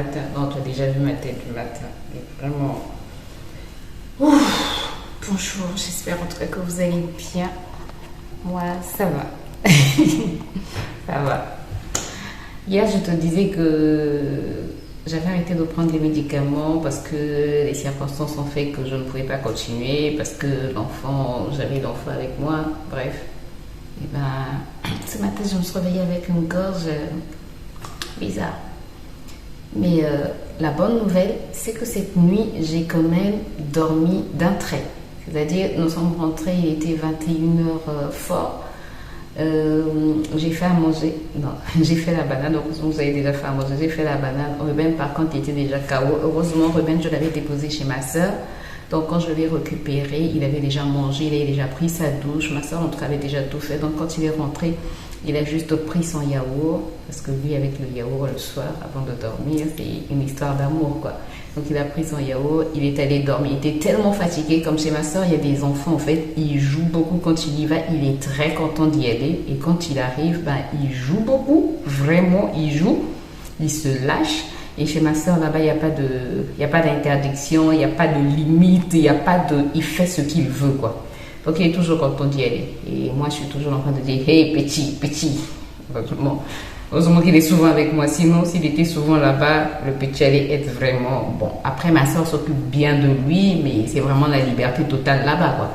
matin. Non, tu as déjà vu ma tête du matin. Et vraiment. Ouf. Bonjour, j'espère en tout cas que vous allez bien. Moi, ça va. Ça va. Hier, je te disais que j'avais arrêté de prendre les médicaments parce que les circonstances ont fait que je ne pouvais pas continuer, parce que j'avais l'enfant avec moi, bref. Et ben, ce matin, je me suis réveillée avec une gorge bizarre. Mais la bonne nouvelle, c'est que cette nuit, j'ai quand même dormi d'un trait. C'est-à-dire, nous sommes rentrés, il était 21h fort. J'ai fait à manger. Non, j'ai fait la banane. Heureusement, vous avez déjà fait à manger. J'ai fait la banane. Ruben, par contre, il était déjà KO. Heureusement, Ruben, je l'avais déposé chez ma soeur. Donc, quand je l'ai récupéré, il avait déjà mangé, il avait déjà pris sa douche. Ma soeur, en tout cas, avait déjà tout fait. Donc, quand il est rentré, il a juste pris son yaourt. Parce que lui, avec le yaourt le soir, avant de dormir, c'est une histoire d'amour, quoi. Donc, il a pris son yaourt, il est allé dormir. Il était tellement fatigué. Comme chez ma soeur, il y a des enfants, en fait, ils jouent beaucoup quand il y va. Il est très content d'y aller. Et quand il arrive, ben, il joue beaucoup. Vraiment, il joue. Il se lâche. Et chez ma soeur, là-bas, il n'y a pas d'interdiction, il n'y a pas de limite, il fait ce qu'il veut, quoi. Donc, il est toujours content d'y aller. Et moi, je suis toujours en train de dire, hey, petit. Heureusement qu'il est souvent avec moi. Sinon, s'il était souvent là-bas, le petit allait être vraiment... Bon, après, ma soeur s'occupe bien de lui, mais c'est vraiment la liberté totale là-bas, quoi.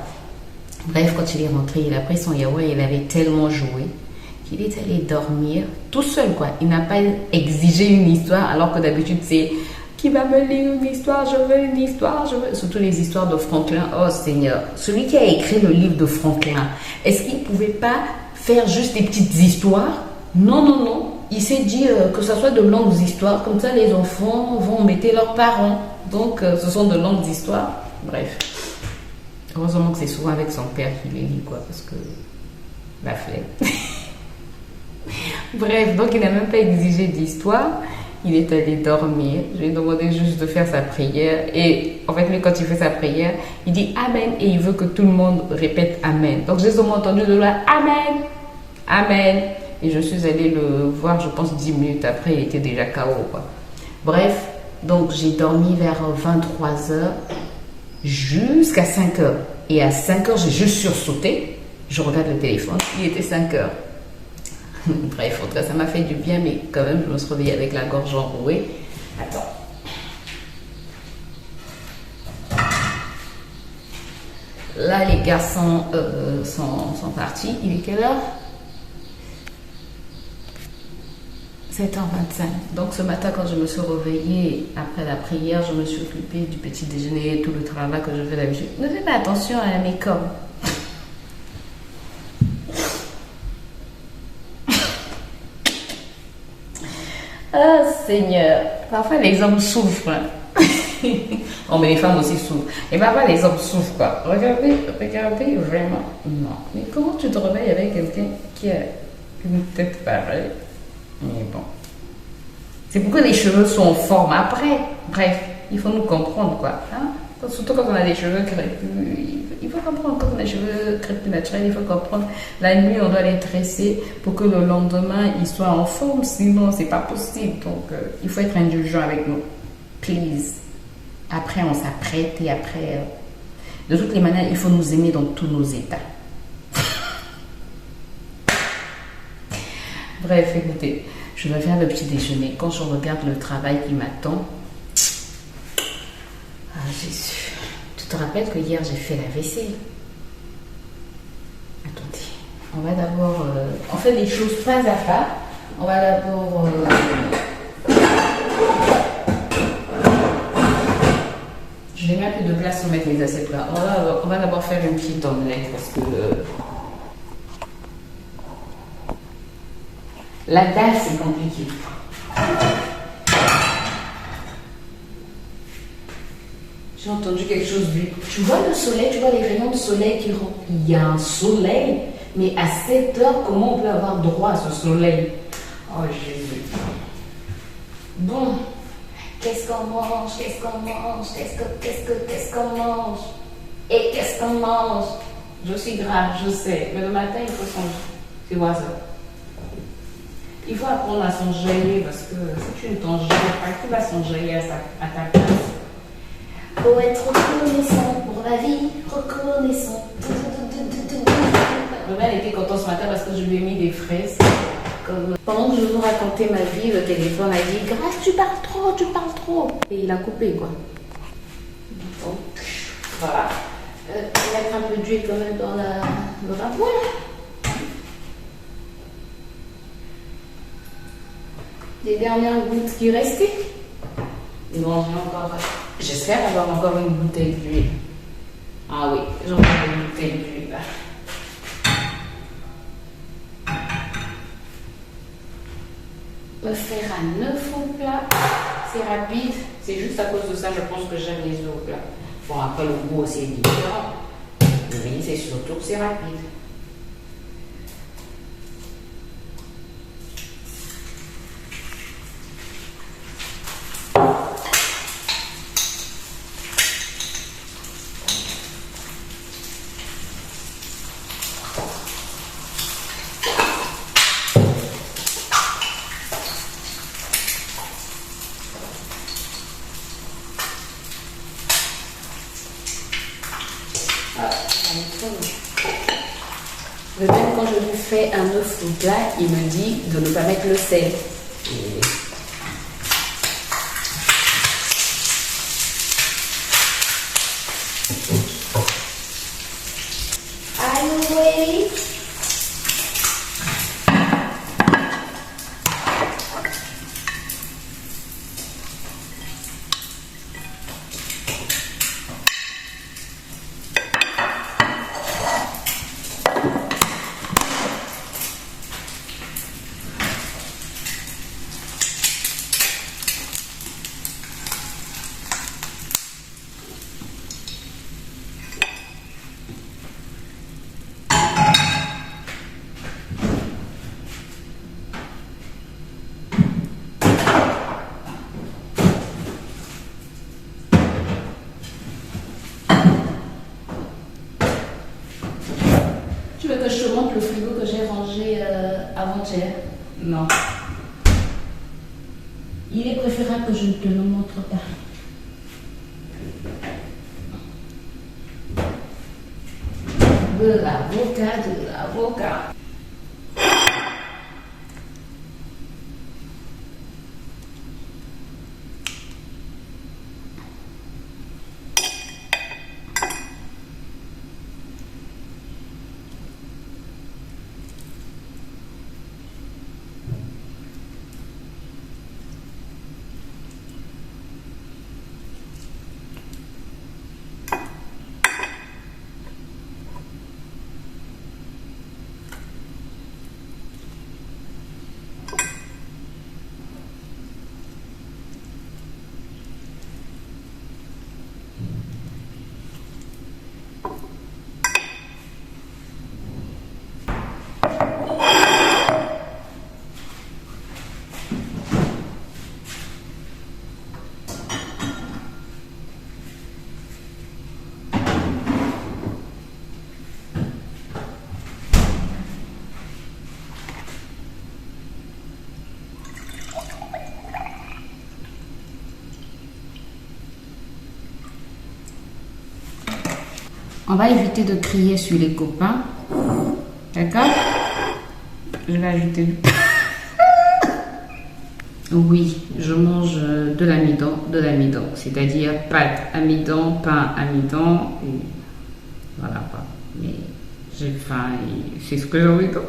Bref, quand il est rentré, il a pris son yaourt et il avait tellement joué qu'il est allé dormir tout seul, quoi. Il n'a pas exigé une histoire, alors que d'habitude, c'est qui va me lire une histoire, je veux une histoire, je veux... Surtout les histoires de Franklin. Oh Seigneur, celui qui a écrit le livre de Franklin, est-ce qu'il ne pouvait pas faire juste des petites histoires? Non. Il s'est dit que ce soit de longues histoires, comme ça les enfants vont embêter leurs parents. Donc, ce sont de longues histoires. Bref. Heureusement que c'est souvent avec son père qu'il les lit, quoi, parce que la flemme. Bref, donc il n'a même pas exigé d'histoire. Il est allé dormir. Je lui ai demandé juste de faire sa prière. Et en fait, lui, quand il fait sa prière, il dit Amen. Et il veut que tout le monde répète Amen. Donc, j'ai seulement entendu de là Amen. Amen. Et je suis allée le voir, je pense, 10 minutes après. Il était déjà KO, quoi. Bref, donc j'ai dormi vers 23h jusqu'à 5h. Et à 5h, j'ai juste sursauté. Je regarde le téléphone. Il était 5h. Bref, en tout cas, ça m'a fait du bien, mais quand même, je me suis réveillée avec la gorge enrouée. Attends. Là, les garçons sont partis. Il est quelle heure? 7h25. Donc, ce matin, quand je me suis réveillée, après la prière, je me suis occupée du petit déjeuner, tout le travail que je fais d'habitude. Ne fais pas attention à mes corps. Ah Seigneur, parfois les hommes souffrent. Oh, mais les femmes aussi souffrent. Et parfois les hommes souffrent, quoi. Regardez, vraiment. Non. Mais comment tu te réveilles avec quelqu'un qui a une tête pareille? Mais bon. C'est pourquoi les cheveux sont en forme après. Bref, il faut nous comprendre, quoi. Hein? Surtout quand on a des cheveux crépus. Il faut comprendre quand on a des cheveux crépus naturels. Il faut comprendre. La nuit, on doit les tresser pour que le lendemain, ils soient en forme. Sinon, c'est pas possible. Donc, il faut être indulgent avec nous. Please. Après, on s'apprête et après... de toutes les manières, il faut nous aimer dans tous nos états. Bref, écoutez, je vais faire le petit déjeuner. Quand je regarde le travail qui m'attend... Ah, Jésus. Tu te rappelles que hier, j'ai fait la vaisselle? Attendez. On va d'abord... on fait les choses pas à pas. On va d'abord... je n'ai même plus de place pour mettre les assiettes là. On va d'abord faire une petite omelette parce que... la dalle, c'est compliqué. J'ai entendu quelque chose du... Tu vois le soleil, tu vois les rayons de soleil qui rentrent. Il y a un soleil, mais à 7 heures, comment on peut avoir droit à ce soleil? Oh Jésus. Bon, qu'est-ce qu'on mange? Qu'est-ce qu'on mange? Qu'est-ce qu'on mange? Et qu'est-ce qu'on mange? Je suis grave, je sais. Mais le matin, il faut changer. Tu vois ça? Il faut apprendre à s'enjailler parce que si tu ne t'enjailles pas, qui va s'enjailler à ta place? Faut être reconnaissant pour la vie, reconnaissant. Ma mère était contente ce matin parce que je lui ai mis des fraises. Pendant que je vous racontais ma vie, le téléphone a dit Grâce, tu parles trop, tu parles trop. Et il a coupé quoi. Donc, voilà. Mettre un peu d'huile quand même dans le ragoût. Les dernières gouttes qui restaient. Et bon, j'ai encore. J'espère avoir encore une bouteille d'huile. Ah oui, j'ai encore une bouteille d'huile là. Me faire un œuf au plat, c'est rapide. C'est juste à cause de ça, je pense que j'aime les œufs au plat. Bon, après le goût aussi est différent. Mais c'est surtout que c'est rapide. Même quand je lui fais un œuf au plat, il me dit de ne pas mettre le sel. Are you ready? Tu veux que je te montre le frigo que j'ai rangé avant-hier? Non. Il est préférable que je ne te le montre pas. De l'avocat, de l'avocat. On va éviter de crier sur les copains. D'accord? Je vais ajouter du pain. Oui, je mange de l'amidon, c'est-à-dire pâte amidon, pain amidon, et voilà quoi. Mais j'ai faim et c'est ce que j'ai envie de.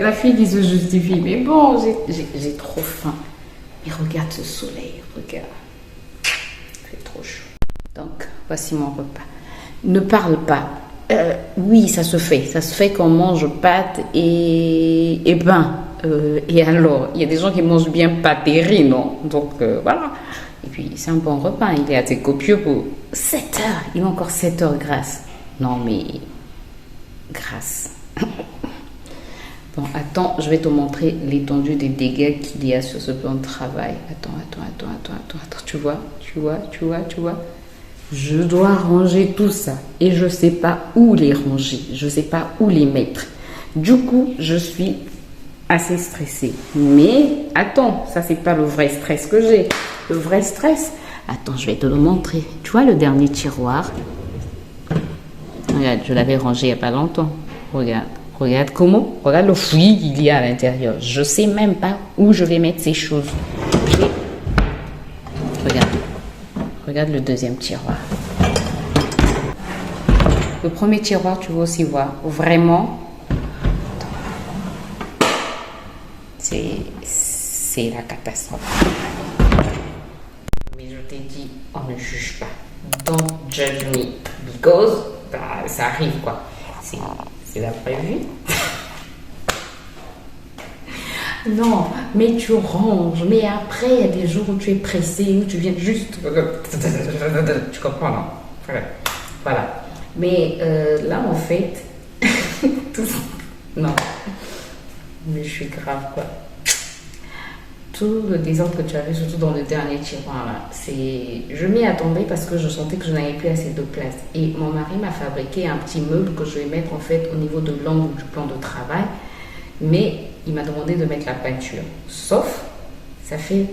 La fille qui se justifie, mais bon, j'ai trop faim. Mais regarde ce soleil, regarde. C'est trop chaud. Donc, voici mon repas. Ne parle pas. Oui, ça se fait qu'on mange pâte et pain. Et alors, il y a des gens qui mangent bien pâte et riz, non? Donc, voilà. Et puis, c'est un bon repas. Il est assez copieux pour 7 heures. Il a encore 7 heures grâce. Non, mais grâce. Bon, attends, je vais te montrer l'étendue des dégâts qu'il y a sur ce plan de travail. Attends. Tu vois. Je dois ranger tout ça. Et je ne sais pas où les ranger. Je ne sais pas où les mettre. Du coup, je suis assez stressée. Mais attends, ça c'est pas le vrai stress que j'ai. Le vrai stress, attends, je vais te le montrer. Tu vois le dernier tiroir? Regarde, je l'avais rangé il n'y a pas longtemps. Regarde, regarde comment, regarde le fouillis qu'il y a à l'intérieur. Je sais même pas où je vais mettre ces choses. Regarde, regarde le deuxième tiroir. Le premier tiroir, tu vas aussi voir, vraiment, c'est la catastrophe. Mais je t'ai dit, on ne juge pas. Don't judge me. Because, bah, ça arrive quoi. C'est la vraie vie. Non, mais tu ranges. Mais après, il y a des jours où tu es pressé, où tu viens juste... Tu comprends, non? Voilà. Mais là, en fait... Non. Mais je suis grave, quoi. Tout le désordre que tu avais, surtout dans le dernier tiroir, là, je m'y attendais parce que je sentais que je n'avais plus assez de place. Et mon mari m'a fabriqué un petit meuble que je vais mettre, en fait, au niveau de l'angle du plan de travail. Mais il m'a demandé de mettre la peinture. Sauf, ça fait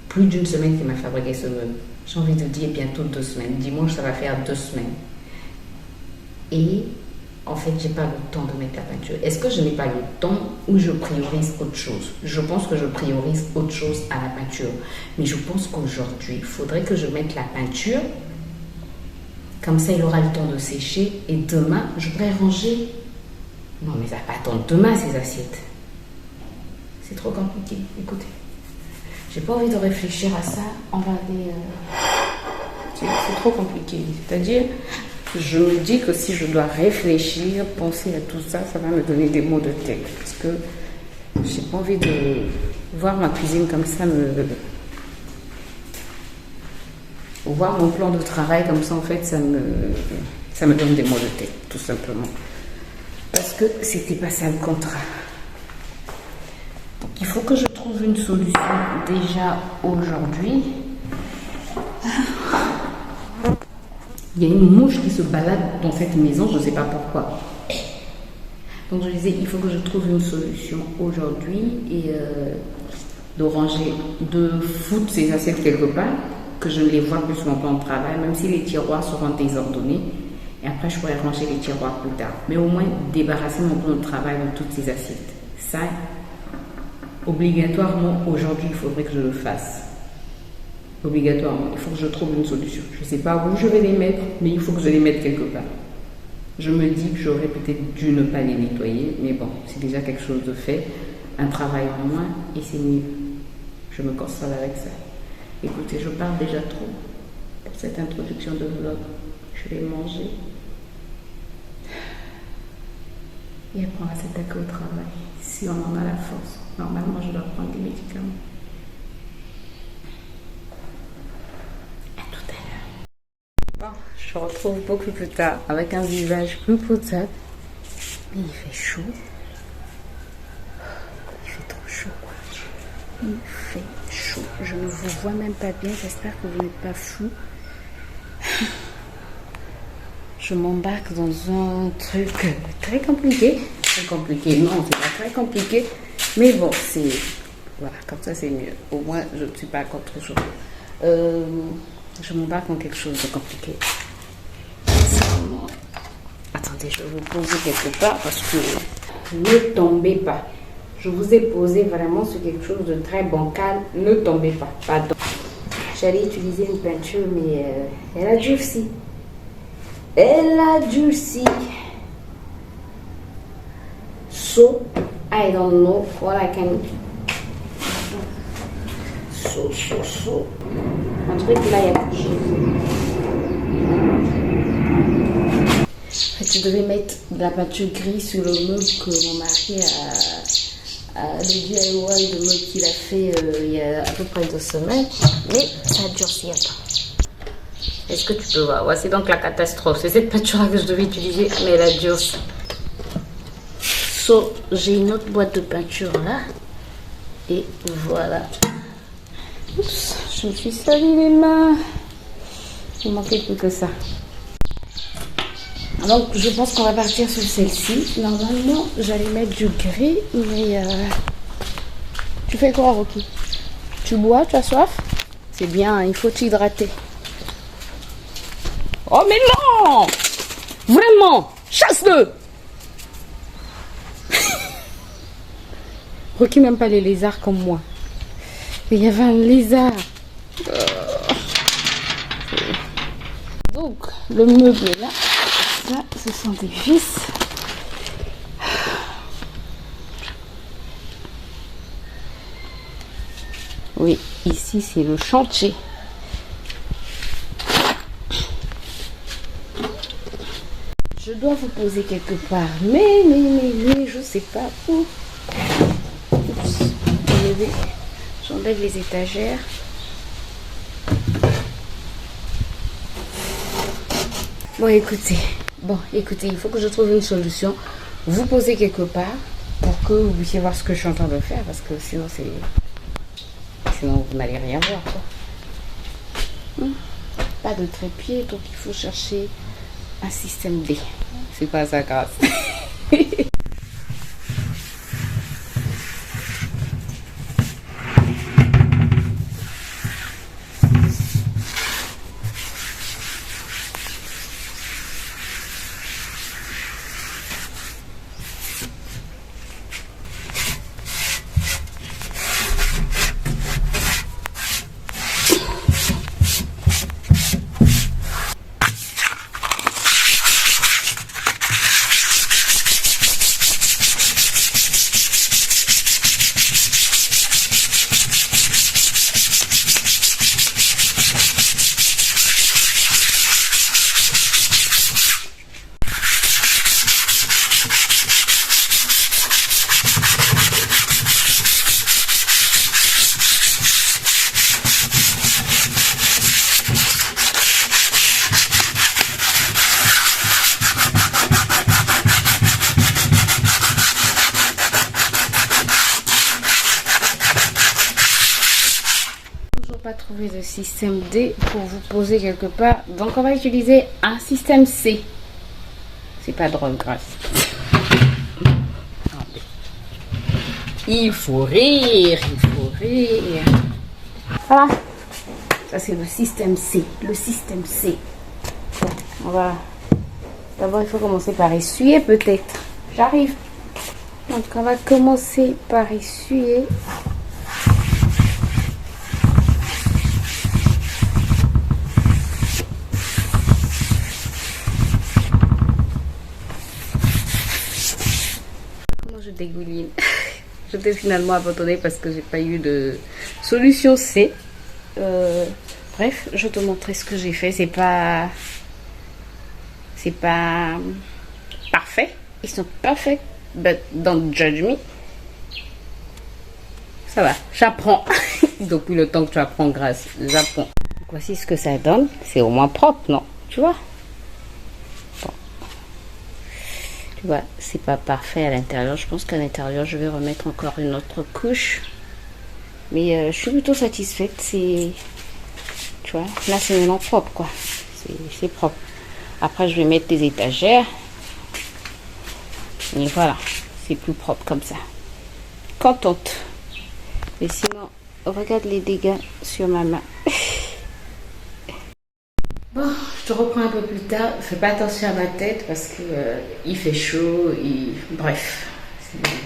plus d'une semaine qu'il m'a fabriqué ce meuble. J'ai envie de dire bientôt 2 semaines. Dimanche, ça va faire 2 semaines. Et en fait, j'ai pas le temps de mettre la peinture. Est-ce que je n'ai pas le temps ou je priorise autre chose? Je pense que je priorise autre chose à la peinture. Mais je pense qu'aujourd'hui, il faudrait que je mette la peinture. Comme ça, il aura le temps de sécher. Et demain, je pourrais ranger. Non, mais ça va pas attendre demain, ces assiettes. C'est trop compliqué. Écoutez, j'ai pas envie de réfléchir à ça. On va aller... C'est trop compliqué. C'est-à-dire... Je me dis que si je dois réfléchir, penser à tout ça, ça va me donner des maux de tête. Parce que j'ai pas envie de voir ma cuisine comme ça, voir mon plan de travail comme ça, en fait, ça me donne des maux de tête, tout simplement. Parce que c'était pas ça le contrat. Donc il faut que je trouve une solution déjà aujourd'hui. Il y a une mouche qui se balade dans cette maison, je ne sais pas pourquoi. Donc je disais, il faut que je trouve une solution aujourd'hui et de ranger, de foutre ces assiettes quelque part, que je ne les vois plus sur mon plan de travail, même si les tiroirs seront désordonnés. Et après, je pourrais ranger les tiroirs plus tard. Mais au moins, débarrasser mon plan de travail de toutes ces assiettes. Ça, obligatoirement, aujourd'hui, il faudrait que je le fasse. Obligatoirement, il faut que je trouve une solution. Je ne sais pas où je vais les mettre, mais il faut que je les mette quelque part. Je me dis que j'aurais peut-être dû ne pas les nettoyer, mais bon, c'est déjà quelque chose de fait, un travail en moins, et c'est mieux. Je me console avec ça. Écoutez, je parle déjà trop pour cette introduction de vlog. Je vais manger. Et après, on va s'attaquer au travail, si on en a la force. Normalement, je dois prendre des médicaments. Bon, je te retrouve beaucoup plus tard avec un visage plus potable. Mais il fait chaud. Il fait trop chaud, quoi. Il fait chaud. Je ne vous vois même pas bien. J'espère que vous n'êtes pas fou. Je m'embarque dans un truc très compliqué. Très compliqué. Non, c'est pas très compliqué. Mais bon, c'est... Voilà, comme ça, c'est mieux. Au moins, je ne suis pas contre-chose. Je m'embarque dans quelque chose de compliqué. Attendez, je vais vous poser quelque part parce que ne tombez pas. Je vous ai posé vraiment sur quelque chose de très bancal. Ne tombez pas. Pardon. J'allais utiliser une peinture, mais elle a durci. Elle a durci. So, I don't know what I can do. So. On dirait que là, il y a quelque chose. Tu devais mettre de la peinture grise sur le meuble que mon mari a le DIY de meuble qu'il a fait il y a à peu près 2 semaines. Mais ça a durci. Est-ce que tu peux voir? Voici donc la catastrophe. C'est cette peinture-là que je devais utiliser, mais elle a durci. So, j'ai une autre boîte de peinture là. Et voilà. Oups, je me suis sali les mains. Il manquait plus que ça. Donc, je pense qu'on va partir sur celle-ci. Normalement, j'allais mettre du gris, mais Tu fais quoi, Rocky? Tu bois? Tu as soif? C'est bien, il faut t'hydrater. Oh, mais non! Vraiment! Chasse-le! Rocky n'aime pas les lézards comme moi. Il y avait un lézard. Donc, le meuble est là. Ça, ce sont des vis. Oui, ici, c'est le chantier. Je dois vous poser quelque part. Mais, je sais pas où. Oups, j'enlève les étagères. Bon, écoutez, il faut que je trouve une solution. Vous posez quelque part pour que vous puissiez voir ce que je suis en train de faire, parce que sinon vous n'allez rien voir, quoi. Pas de trépied, donc il faut chercher un système D. C'est pas ça grâce. Trouver le système D pour vous poser quelque part, donc on va utiliser un système C. C'est pas drôle, grâce. Il faut rire, voilà, ça c'est le système C. Bon, on va d'abord, il faut commencer par essuyer, peut-être. J'arrive. Donc on va commencer par essuyer. Dégouline. Je t'ai finalement abandonné parce que j'ai pas eu de solution C. Bref, je te montrer ce que j'ai fait. C'est pas parfait. Ils sont parfaits, but don't judge me. Ça va, j'apprends. Depuis le temps que tu apprends, grâce, j'apprends. Voici ce que ça donne. C'est au moins propre, non? Tu vois? Tu vois, c'est pas parfait à l'intérieur. Je pense qu'à l'intérieur, je vais remettre encore une autre couche. Mais je suis plutôt satisfaite. C'est, tu vois, là c'est maintenant propre, quoi. C'est propre. Après, je vais mettre des étagères. Et voilà, c'est plus propre comme ça. Contente. Mais sinon, regarde les dégâts sur ma main. Bon, je te reprends un peu plus tard. Fais pas attention à ma tête parce que il fait chaud. Bref,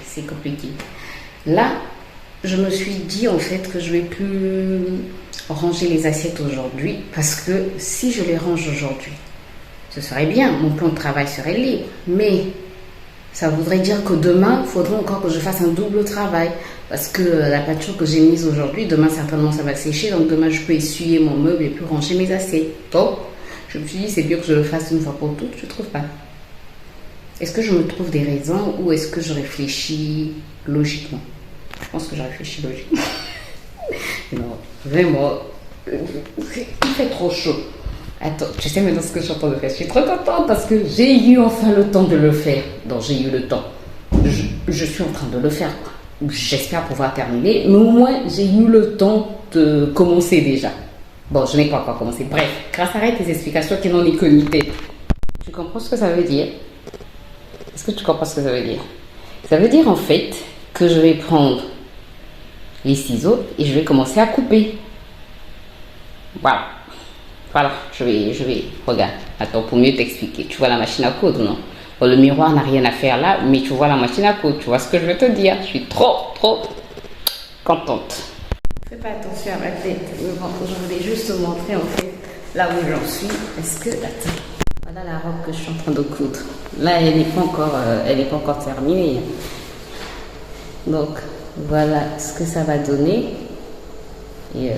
c'est compliqué. Là, je me suis dit en fait que je vais plus ranger les assiettes aujourd'hui parce que si je les range aujourd'hui, ce serait bien. Mon plan de travail serait libre. Mais ça voudrait dire que demain, il faudrait encore que je fasse un double travail. Parce que la peinture que j'ai mise aujourd'hui, demain certainement ça va sécher. Donc demain je peux essuyer mon meuble et puis ranger mes assiettes. Donc je me suis dit c'est mieux que je le fasse une fois pour toutes. Je ne trouve pas. Est-ce que je me trouve des raisons ou est-ce que je réfléchis logiquement? Je pense que je réfléchis logiquement. Non, vraiment. Il fait trop chaud. Attends, tu sais maintenant ce que je suis en train de faire. Je suis trop contente parce que j'ai eu enfin le temps de le faire. Donc j'ai eu le temps. Je suis en train de le faire, quoi. J'espère pouvoir terminer, mais au moins j'ai eu le temps de commencer déjà. Bon, je n'ai pas encore commencé. Bref, grâce à tes explications qui n'ont ni queue ni tête. Tu comprends ce que ça veut dire? Est-ce que tu comprends ce que ça veut dire? Ça veut dire en fait que je vais prendre les ciseaux et je vais commencer à couper. Voilà. Voilà, je vais, regarde, attends, pour mieux t'expliquer. Tu vois la machine à coudre, non? Bon, le miroir n'a rien à faire là, mais tu vois la machine à coudre, tu vois ce que je veux te dire. Je suis trop contente. Fais pas attention à ma tête, mais bon, je voulais juste te montrer en fait là où j'en suis. Est-ce que, attends, voilà la robe que je suis en train de coudre. Là, elle n'est pas encore terminée. Donc, voilà ce que ça va donner. Et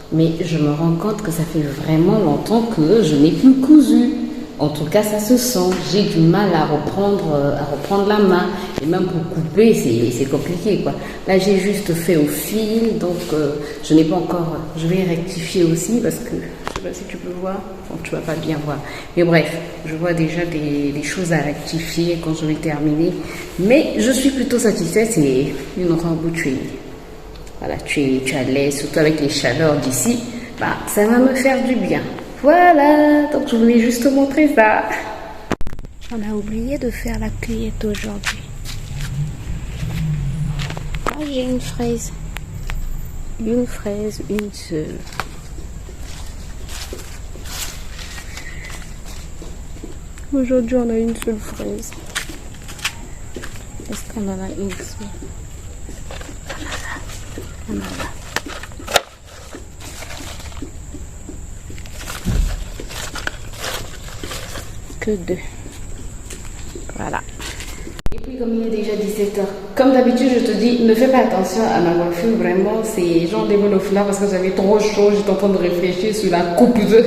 mais je me rends compte que ça fait vraiment longtemps que je n'ai plus cousu. En tout cas, ça se sent. J'ai du mal à reprendre la main. Et même pour couper, c'est compliqué, quoi. Là, j'ai juste fait au fil, donc je n'ai pas encore... Je vais rectifier aussi parce que, je sais pas si tu peux voir. Bon, tu vas pas bien voir. Mais bref, je vois déjà des choses à rectifier quand je vais terminer. Mais je suis plutôt satisfaite. C'est une robe où voilà, tu es à l'aise, surtout avec les chaleurs d'ici. Bah, ça va me faire du bien. Voilà, donc je voulais juste te montrer ça. On a oublié de faire la cueillette aujourd'hui. Ah, j'ai une fraise. Une fraise, une seule. Aujourd'hui, on a une seule fraise. Est-ce qu'on en a une seule? Que deux. Voilà. Et puis comme il est déjà 17h, comme d'habitude je te dis, ne fais pas attention à ma coiffure, vraiment c'est genre des bonnes là parce que j'avais trop chaud, j'étais en train de réfléchir sur la coupe de...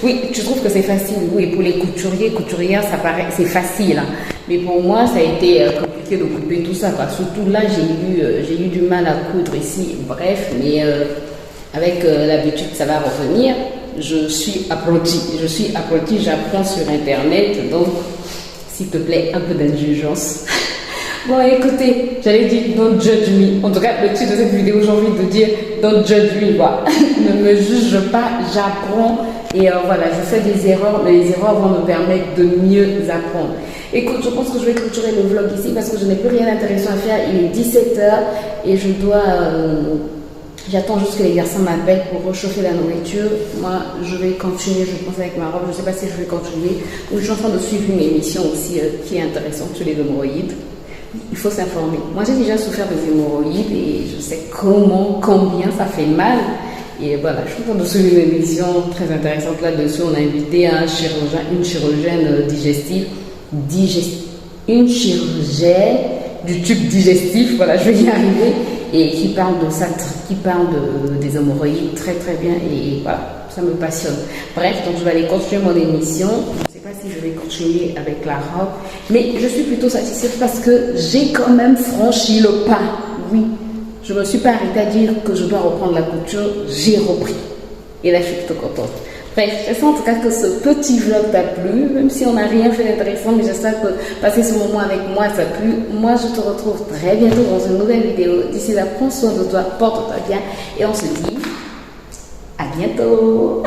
Oui, tu trouves que c'est facile, oui, pour les couturières, ça paraît, c'est facile, hein. Mais pour moi ça a été compliqué de couper tout ça, quoi. Surtout là j'ai eu du mal à coudre ici, bref, mais avec l'habitude ça va revenir. Je suis apprentie, j'apprends sur internet, donc s'il te plaît, un peu d'indulgence. Bon, écoutez, j'allais dire don't judge me. En tout cas, le titre de cette vidéo, j'ai envie de dire don't judge me. Quoi. Ne me juge pas, j'apprends. Et voilà, je fais des erreurs, mais les erreurs vont me permettre de mieux apprendre. Écoute, je pense que je vais clôturer le vlog ici parce que je n'ai plus rien d'intéressant à faire. Il est 17h et je dois... J'attends juste que les garçons m'appellent pour réchauffer la nourriture. Moi, je vais continuer, je pense, avec ma robe. Je ne sais pas si je vais continuer. Ou je suis en train de suivre une émission aussi qui est intéressante sur les hémorroïdes. Il faut s'informer. Moi, j'ai déjà souffert des hémorroïdes et je sais combien ça fait mal. Et voilà, je suis en train de suivre une émission très intéressante là-dessus. On a invité une chirurgienne digestive, une chirurgienne du tube digestif. Voilà, je vais y arriver. Et qui parle de ça, des hémorroïdes très bien et voilà, ça me passionne. Bref, donc je vais aller continuer mon émission. Je ne sais pas si je vais continuer avec la robe, mais je suis plutôt satisfaite parce que j'ai quand même franchi le pas. Oui, je ne me suis pas arrêtée à dire que je dois reprendre la couture, j'ai repris. Et là, je suis plutôt contente. Bref, j'espère en tout cas que ce petit vlog t'a plu, même si on n'a rien fait d'intéressant, mais j'espère que passer ce moment avec moi t'a plu. Moi, je te retrouve très bientôt dans une nouvelle vidéo. D'ici là, prends soin de toi, porte-toi bien et on se dit à bientôt.